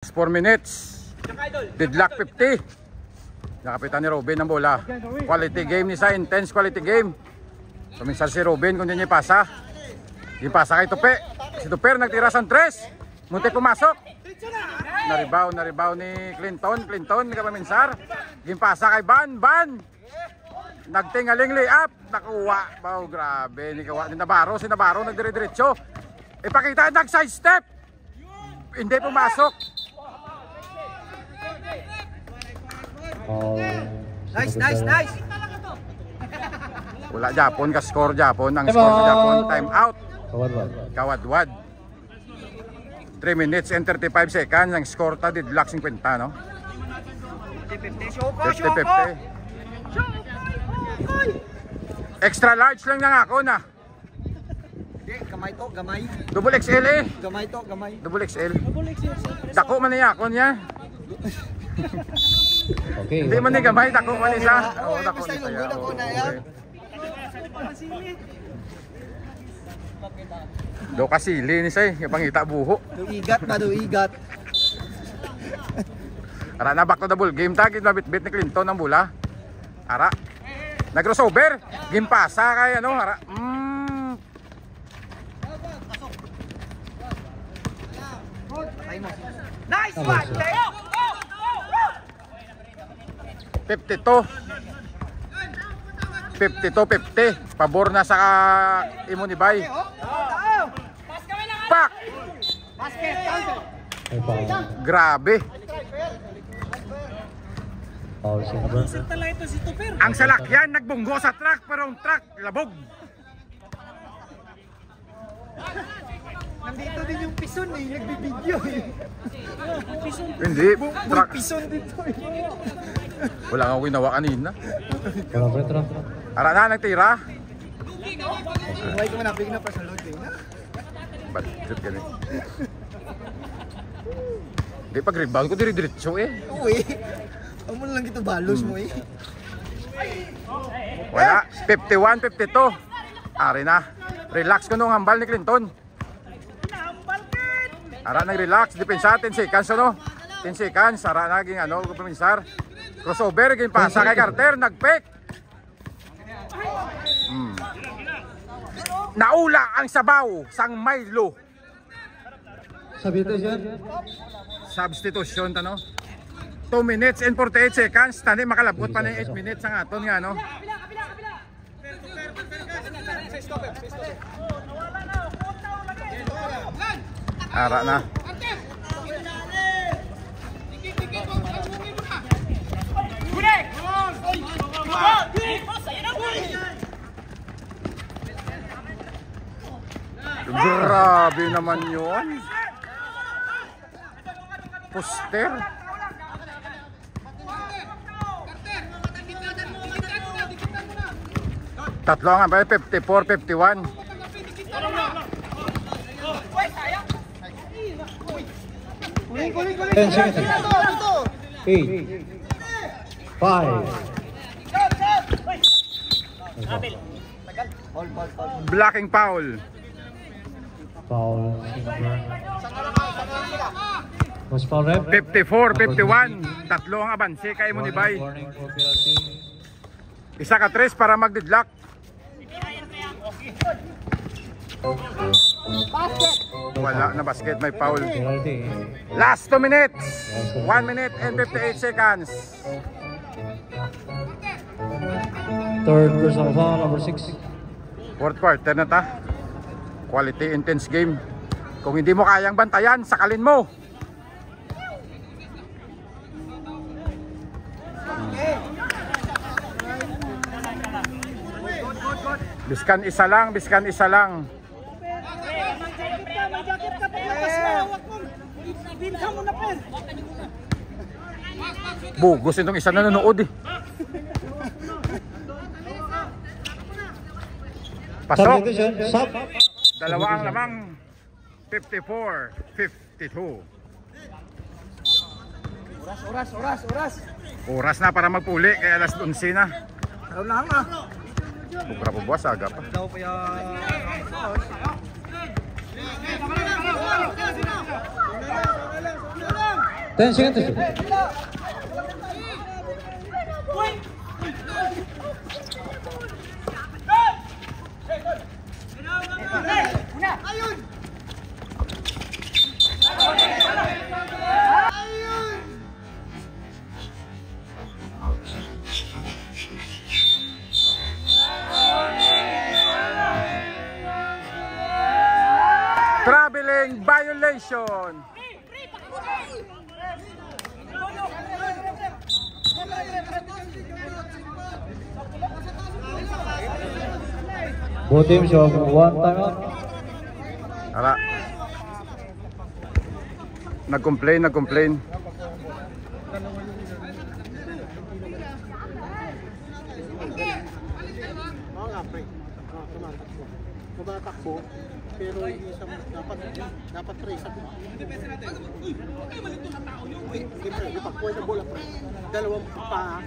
4 minutes. Deadlock 50. Nakapitan ni Robin ang bola. Quality game ni sa intense quality game. Kuminsan si Robin kung hindi niya pasa. Yung pasa kay Tupe. Si Tuper nagtira sa 3. Muntik pumasok. Na-rebound ni Clinton. Clinton kapaminsar. Yung pasa kay Ban. Nagtingaling layup. Nakuha. Wow, grabe. Si Navarro nagdire-diretso. Ipakita nag-side step. Hindi pumasok. Nice. Wala Japon ka score Japon. Ang score sa Japon time out. Kawadwad. 3 minutes and 35 seconds. Ang score ta deadlock 50 no. 50-50. Extra large lang nga ako na. Gamay to, gamay. Double XL eh. Gamay to, gamay. Double XL. Dako man niya ako niya. Okay. Hindi man ni gamay, dako man isa. Oo, dako Basta ni yung saya. guna ko na yan. Do kasili ni say, pangita buho. Duigat. Ara na back to the ball game tag, bit ni Clinton ang bola. Ara. Nag-crossover. Game pasa kay ano, ara. Nice one! 52-50. Pabor na sa Imonibay. Pak! Grabe. Ang salakyan nagbunggo sa truck pero ang truck labog. Nandito din yung pison eh, nagbibideo eh. Hindi, truck. Pison dito eh. Wala nga ginawa kanina. Tara. Ara na nagtira. Huwag ko manapig na pa sa load eh. Balit ka rin. Hindi, pag rebound ko dire-diretso eh. Uy, amo lang kita balos mo eh. Wala, 51-52. Ari na. Relax ko nung hambal ni Clinton. Ara nag-relax, depensa 10 seconds ano. 10 seconds, ara naging ano, paminsar. Crossover, naging pasa kay Carter, nag-pick. Naula ang sabaw sang Milo. Substitution tano. 2 minutes and 48 seconds. Tani makalabot pa na 8 minutes ang aton nga no. Ara na. Grabe naman yun. Poster. Tatlo nga ba? 54-51. 10 seconds. 8. 5. Blocking foul. Foul. Was foul rep? 54-51. Tatlo ang abanse kay Imonibay. Isa ka 3 para mag-deadlock. Wala na basket, may foul. Last 2 minutes. 1 minute and 58 seconds. Third personal foul, number 6. Fourth quarter na ta. Quality intense game. Kung hindi mo kayang bantayan, sakalin mo. Biskan isa lang. Bugos itong isa na nanood eh. Pasok. Dalawa ang lamang. 54-52. Oras na para magpuli kaya alas 11 na. Araw lang ah. Bukra po buwas aga pa. Daw pa yan. 10 seconds to shoot. Traveling violation. Both teams have 1 timeout. Ara. Nag-complain. Tumatakbo, pero hindi siya dapat trace ako. Siyempre, ipag-point na bola, pre. Dalawang pa.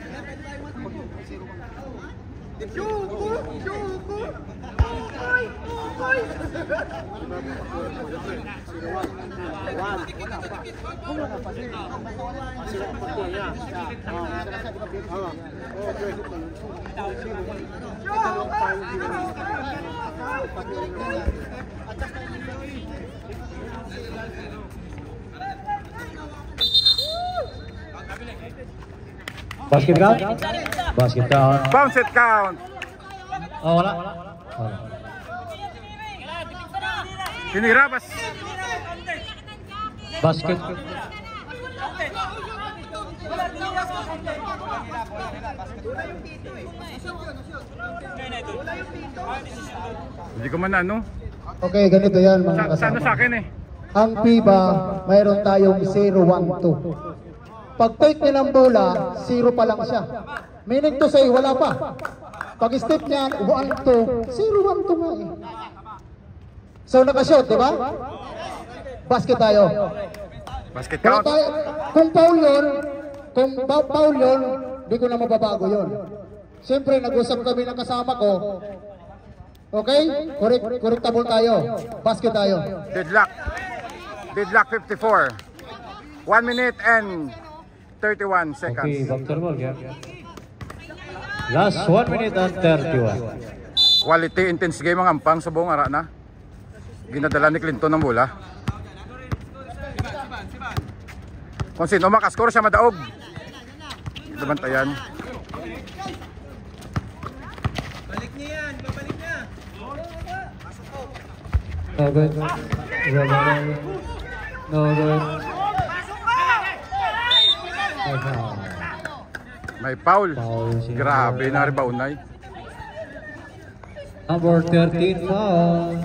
Basket count? Basket count. Bounce it count. Oh, wala. Sinira bas. Basket. Hindi ko man ano. Okay, ganito yan mga Sa ano kasama. sa akin eh. Ang FIBA, mayroon tayong 0-1-2. Pag take nilang bola, 0 pa lang siya. Meaning to say, wala pa. Pag step niyan, 1-2, 0-1-2 nga eh. So nakashot, di ba? Basket tayo. Basket Kung, count. kung foul yun, foul yun, di ko na mababago yun. Siyempre, nag-usap kami ng kasama ko. Okay? Correctable tayo. Basket tayo. Deadlock 54. 1 minute and 31 seconds. Okay, back to the ball game. Last 1 minute and 31. Quality intense game ang ampang sa buong ara na. Ginadala ni Clinton ng bola. Kung sino makascore siya madaog. Ito bantayan. Balik niya yan, babalik niya. No good. No good. May foul. Foul si- Grabe na rebound. Number 13 foul.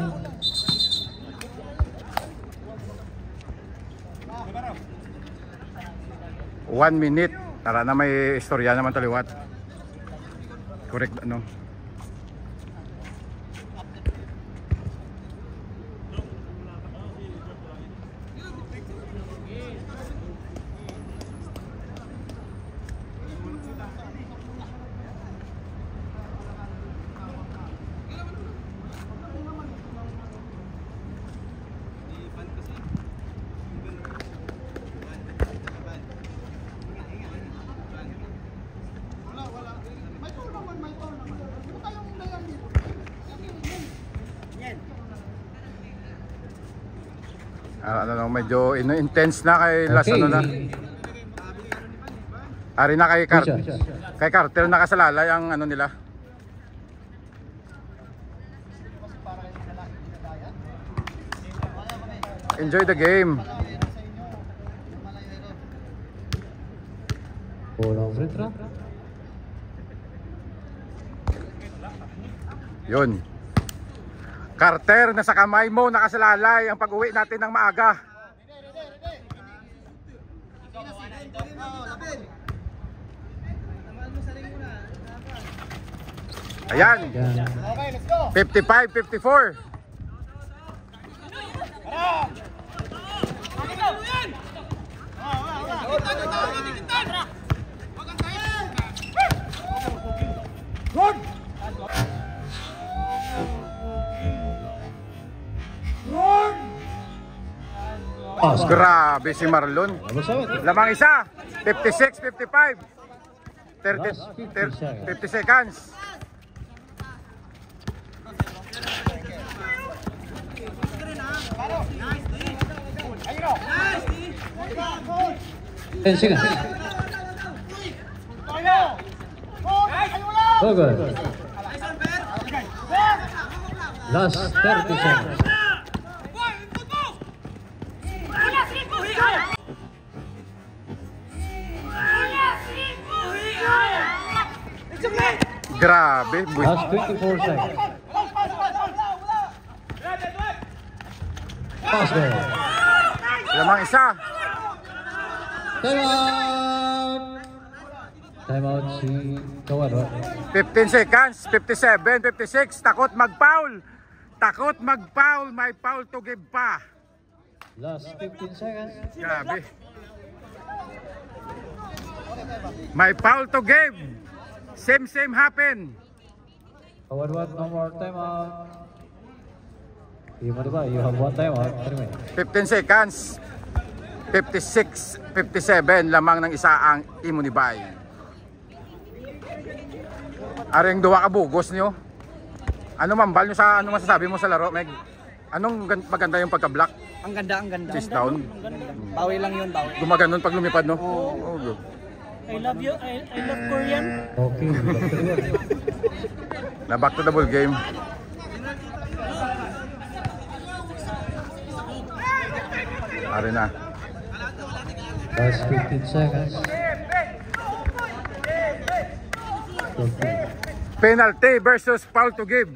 One minute. Tara na, may istorya naman taliwat. Correct ano. Medyo intense na kay last ano na. Ari na kay Carter nakasalalay ang ano nila. Enjoy the game. Kulang free throw. Yun. Carter, nasa kamay mo, nakasalalay ang pag-uwi natin ng maaga. Ayan. 55-54. Pass. Grabe si Marlon. Number 70. Lamang isa. 56, 55. 30, Last 50 seconds. 50 seconds. Ten seconds. So good. Last 30 seconds. Grabe. Last 24 seconds. Pass ball. Lamang isa. Time out. Time out si Kawan. 15 seconds. 57, 56. Takot mag-foul. Takot mag-foul. May foul to give pa. Last 15 seconds. Grabe. May foul to give. Same happen. Kawan, no more time out. You have one time out. 3 minutes. 15 seconds. 56, 57. Lamang ng isa ang Imunibay. Aring duwa ka bugos niyo. Ano mambal nyo sa ano masasabi mo sa laro, Meg? Anong maganda yung pagka-block? Ang ganda, ang ganda. Chase down. Bawi lang yun, bawi. Gumaganon pag lumipad, no? Oh, good. I love you. I love Korean. Okay. Na back to the ball game. Ari na. Last 15 seconds. 14. Penalty versus foul to give.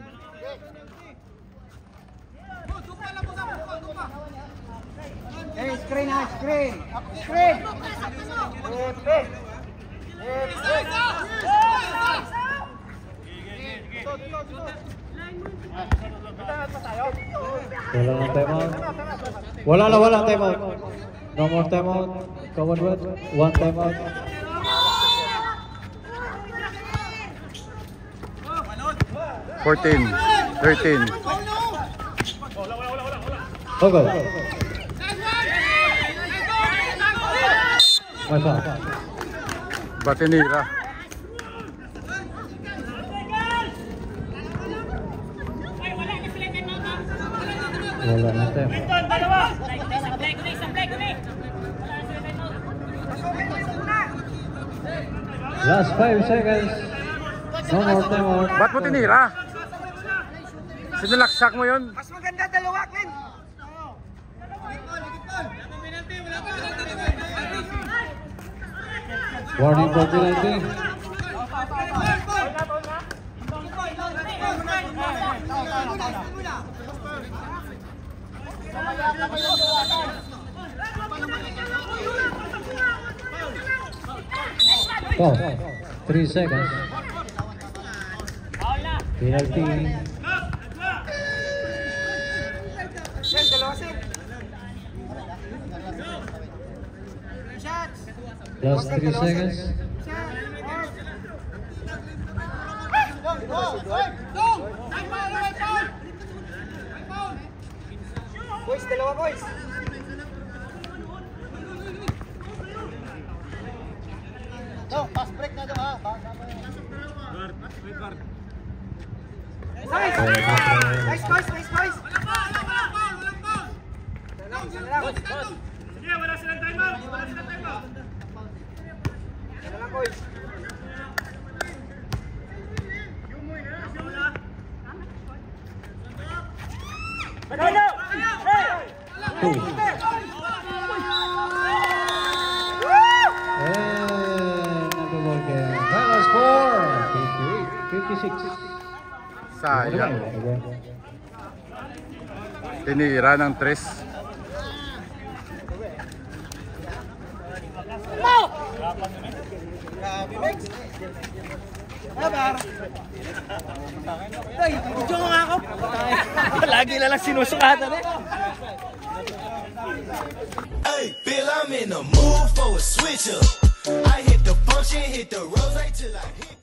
Hey, screen ha, screen. Screen. Wala time out. No more time out. Kawan, one time out. $14, 13. Okay. My foul. Batinira. Wala na time. Last 5 seconds. No more time out. Ba't mo tinira? Sinulaksak mo yun? Mas maganda dalawa, Clint. Warning for penalty. Oh, 3 seconds. Penalty. Sen, dalawa, Sen. Last 3 seconds. Boys, dalawa, boys. No, pass break na daw ha. Nice! Nice, boys, nice, boys. Sige, wala silang time out. Wala silang time out. Dalawa, boys. Two. And another ball game. Final score 58-56. Sayang. Tinira ng 3. Ay, video mo nga ako. Lagi na lang sinusukatan eh. Hey, Bill, I'm in the mood for a switch up. I hit the function, hit the rose till I hit.